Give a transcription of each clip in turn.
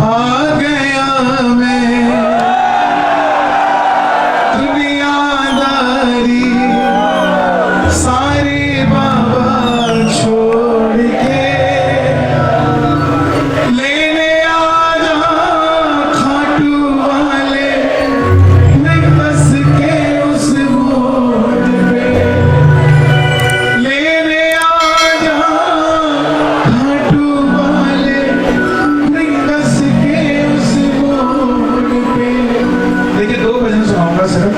आ गया मैं दुनियादारी सारी बाबा छोड़ के लेने आजा खाटू वाले नहीं बस के उस मोड़ पे लेने आजा खाटू वाले नहीं बस के उस मोड़ पे। देखिए दो भजन सुनाऊंगा सिर्फ,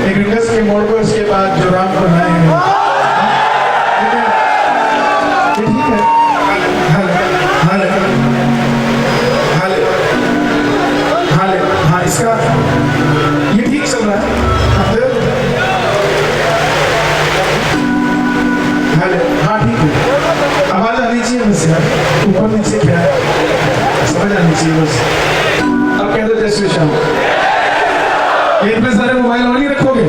एक रिंगस के मोड़ पे, उसके बाद जो राम को लाएंगे। ठीक है, हाले हाले हाले हाले, हाँ इसका ये ठीक चल रहा है। हाले हाँ ठीक है, आवाज आनी चाहिए बस यार, ऊपर नीचे क्या है समझ आनी चाहिए बस। अब कह दो जय श्री श्याम। ये इतने सारे मोबाइल ऑन ही रखोगे,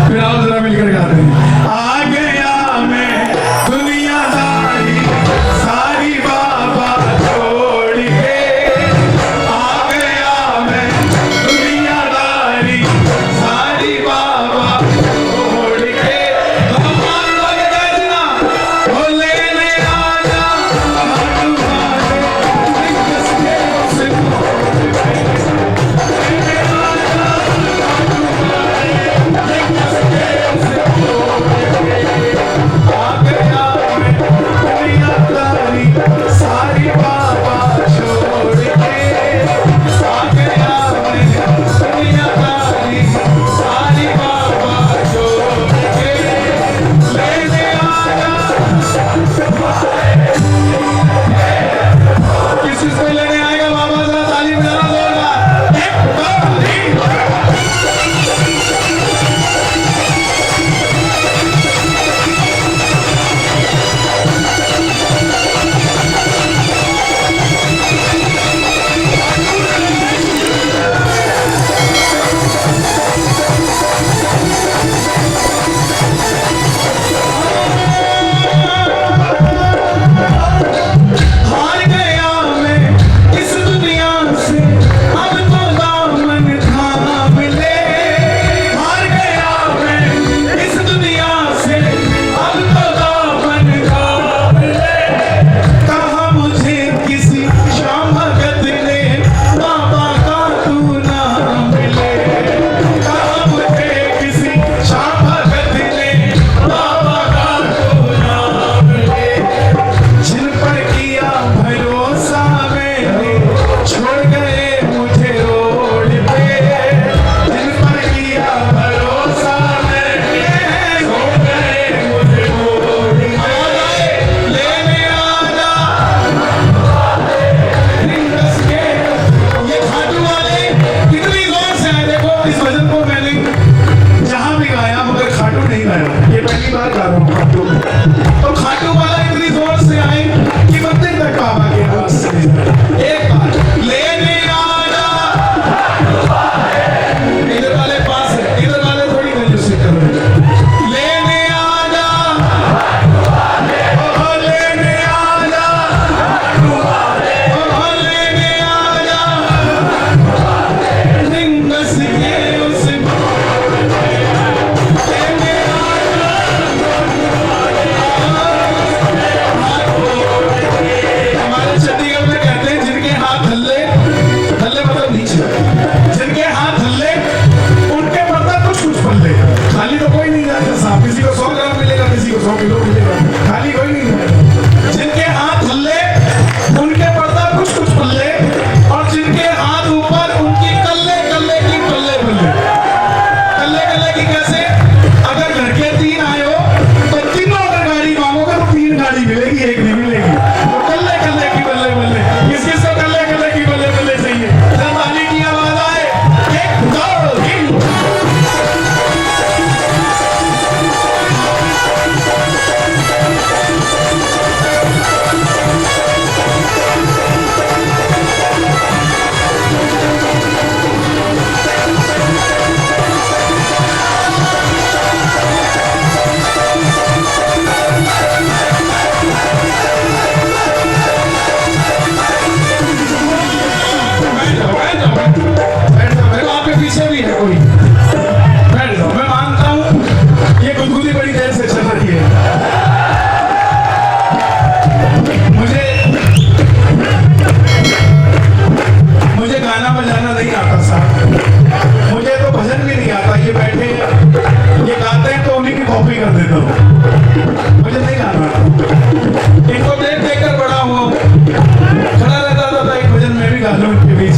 फिर आप जरा मिलकर गाते हैं। आ गया मैं दुनियादारी सारी बाबा छोड़ के, आ गया मैं दुनियादारी सारी बाबा छोड़ के, भगवान लोग कहना वो लेने आजा खाटू वाले नहीं बस के उस मोड़ पे, लेने आजा खाटू वाले नहीं बस के उस मोड़ पे।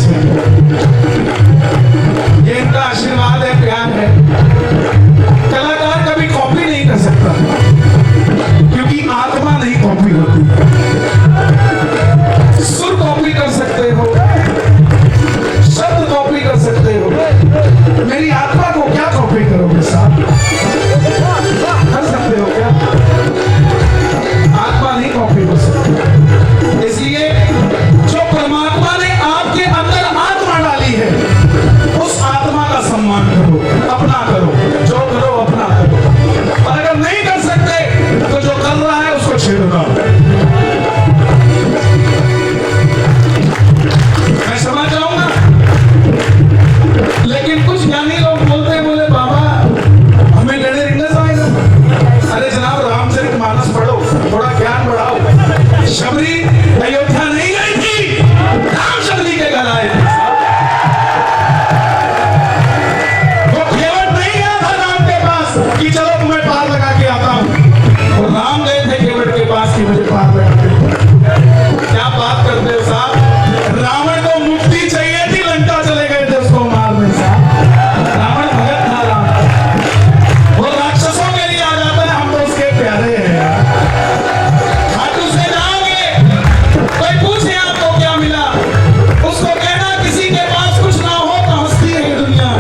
चाहिए। ये इनका आशीर्वाद है, प्यार है। कलाकार कभी कॉपी नहीं कर सकता, क्योंकि आत्मा नहीं कॉपी होती। सुर कॉपी कर सकते हो, शब्द कॉपी कर सकते हो, मेरी आत्मा को क्या कॉपी करोगे साहब? कर सकते हो क्या? आत्मा नहीं कॉपी हो सकती। इसलिए जो परमात्मा ने आपके अंदर आत्मा डाली है, उस आत्मा का सम्मान करो, अपना करो, जो करो अपना करो। और अगर नहीं कर सकते तो जो कर रहा है उसको छेड़ना। मैं समझ जाऊंगा, लेकिन कुछ ज्ञानी लोग बोलते बोले बाबा हमें लेने रिंगस आएगा। अरे जनाब, रामचरितमानस पढ़ो, थोड़ा ज्ञान बढ़ाओ। शबरी अयोध्या नहीं गई थी, राम शबरी के घर आए थे। वो केवट नहीं गया था राम के पास कि चलो तुम्हें पार लगा के आता हूं। और राम गए थे केवट के पास कि मुझे पार लगा के। क्या बात करते हो साहब? रावण को मुक्ति चाहिए थी, लंका चले गए थे उसको मारने। साहब रावण भगत था, राम वो राक्षसों के लिए आ जाता है, हम तो उसके प्यारे हैं। खाटू से जाओगे, कोई पूछे आपको क्या मिला, उसको कहना किसी के पास कुछ ना हो तो हंसती है ये दुनिया।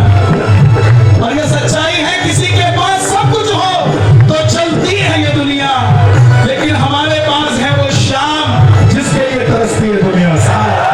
और ये सच्चाई है, किसी के पास सब कुछ हो तो चलती है ये दुनिया। लेकिन हमारे पास है वो शाम जिसके लिए तरसती है दुनिया। साहब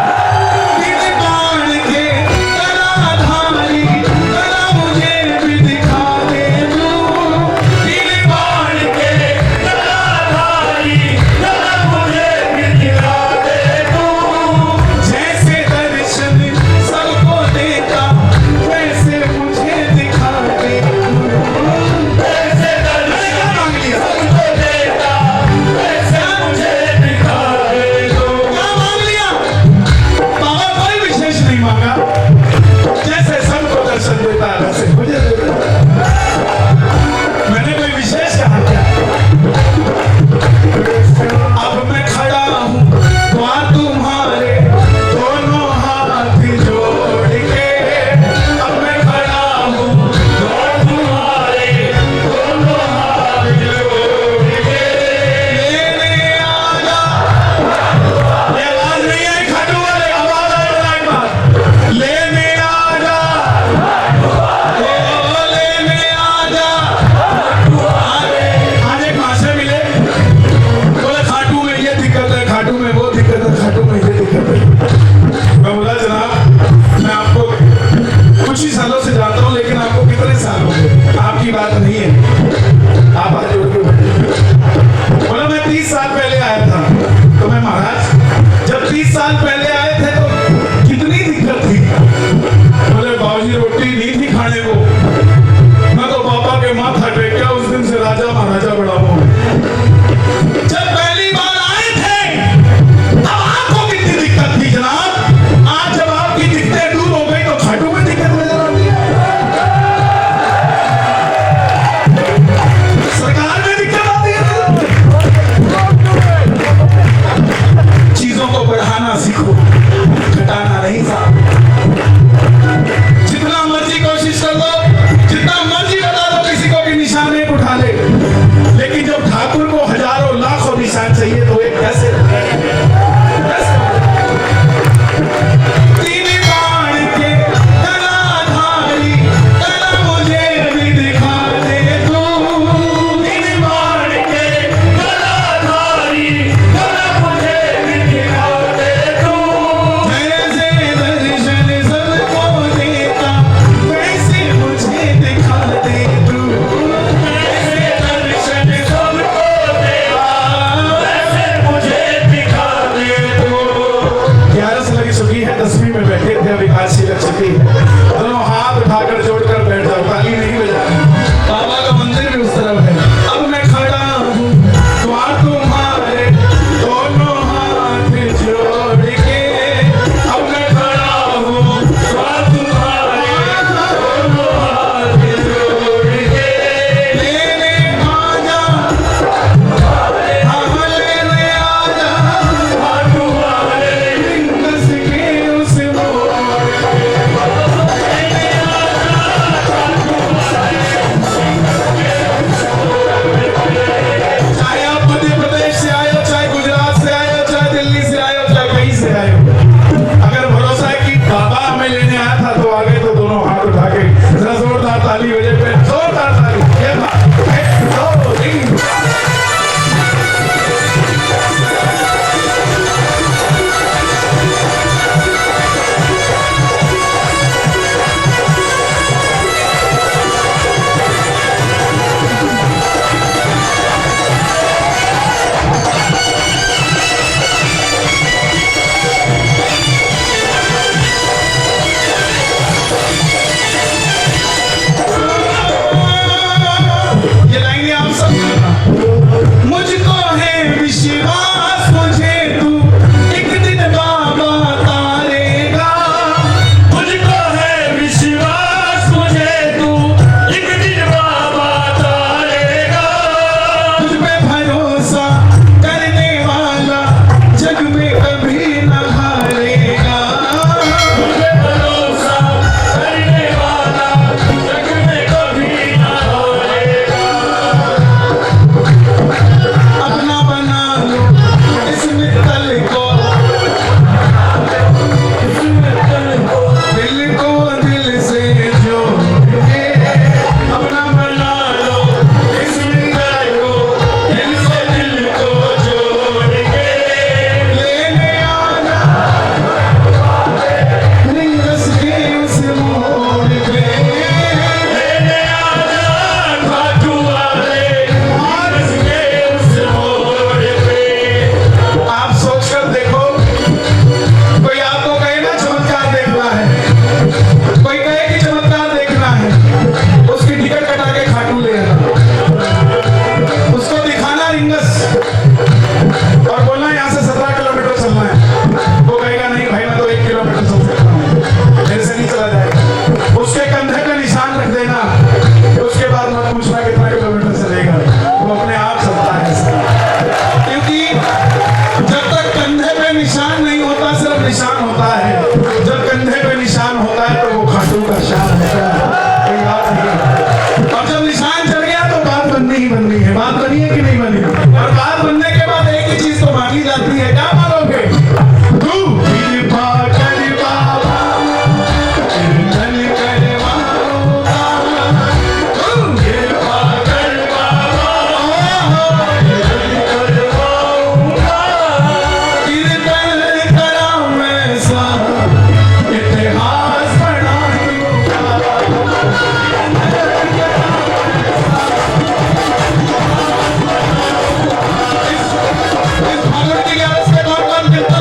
से आए हो। अगर भरोसा है कि बाबा हमें लेने आया था तो आगे, तो दोनों हाथ उठा के जरा जोरदार ताली बजे पे, जोरदार ताली। ये बात 1 2 3। ये लाइनें आप सब सुनना। मुझको है विश्वास, मुझे तू एक दिन बाबा तारेगा। मुझको है विश्वास, मुझे तू एक दिन बाबा तारेगा। तुझ पे भरोसा करने वाला जग में कभी न हारेगा। मुझे भरोसा करने वाला जग में कभी ना हारेगा। अपना बना लो इस मित्तल को, दिल को दिल से जोड़ के। अपना बना लो इस मित्तल को, दिल से दिल को जोड़ के। लेने आना रिंगस के उस मोड़ पे। लेने आना खाटू वाले मानस के उस मोड़ पे। आप सोचकर देखो, कोई आपको कहे ना चमत्कार देखना है, कोई कहे कि चमत्कार देखना है, उसकी टिकट कटा के खाटू ले आना, उसको दिखाना रिंगस और बोलना यहाँ से 17 किलोमीटर चलना है। वो कहेगा नहीं भाई, मैं तो 1 किलोमीटर चल सकता हूँ, मेरे से नहीं चला जाएगा। उसके कंधे पे निशान रख देना, उसके बाद मत पूछना कितना किलोमीटर चलेगा, वो अपने आप चलता है ऐसा। क्योंकि जब तक कंधे पे निशान नहीं होता, सिर्फ निशान होता है। जब कंधे पे निशान होता है तो वो खाटू का शान होता है, कोई बात नहीं है। और जब निशान चढ़ गया तो बात बननी ही बननी है। बात बनी है कि नहीं बनी? और बात बनने के बाद एक ही चीज तो मांगी जाती है, क्या मांगोगे? तू कृपा कर बाबा, कीर्तन करवाऊंगा। तू कृपा कर बाबा, करवाऊंगा। कीर्तन करा मैं सा इतिहास बना दूंगा। इस भगवती के आवाज पे कौन कौन कीर्तन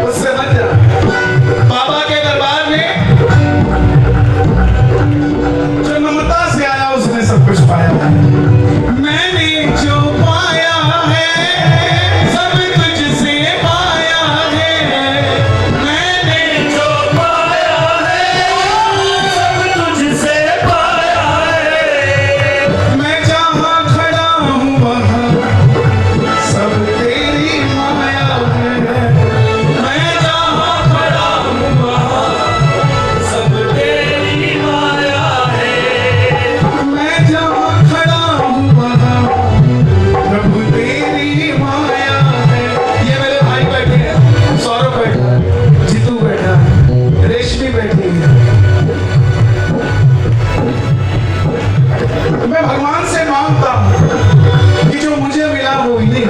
उससे मत जा। बाबा के दरबार में जो नम्रता से आया उसने सब कुछ पाया। मैंने जो पाया है सब तुझसे पाया है। मैंने जो पाया है सब तुझसे पाया है। मैं जहाँ खड़ा हूँ वहाँ सब तेरी माया है। मैं जहाँ खड़ा हूँ वहाँ सब तेरी माया है। मैं जहाँ खड़ा हूँ वहाँ प्रभु तेरी माया है। ये मेरे भाई बैठे हैं, सौरभ बैठा है, जीतू बैठा है, रेशमी बैठी है। मैं भगवान से मांगता हूँ कि जो मुझे मिला वो इन्हें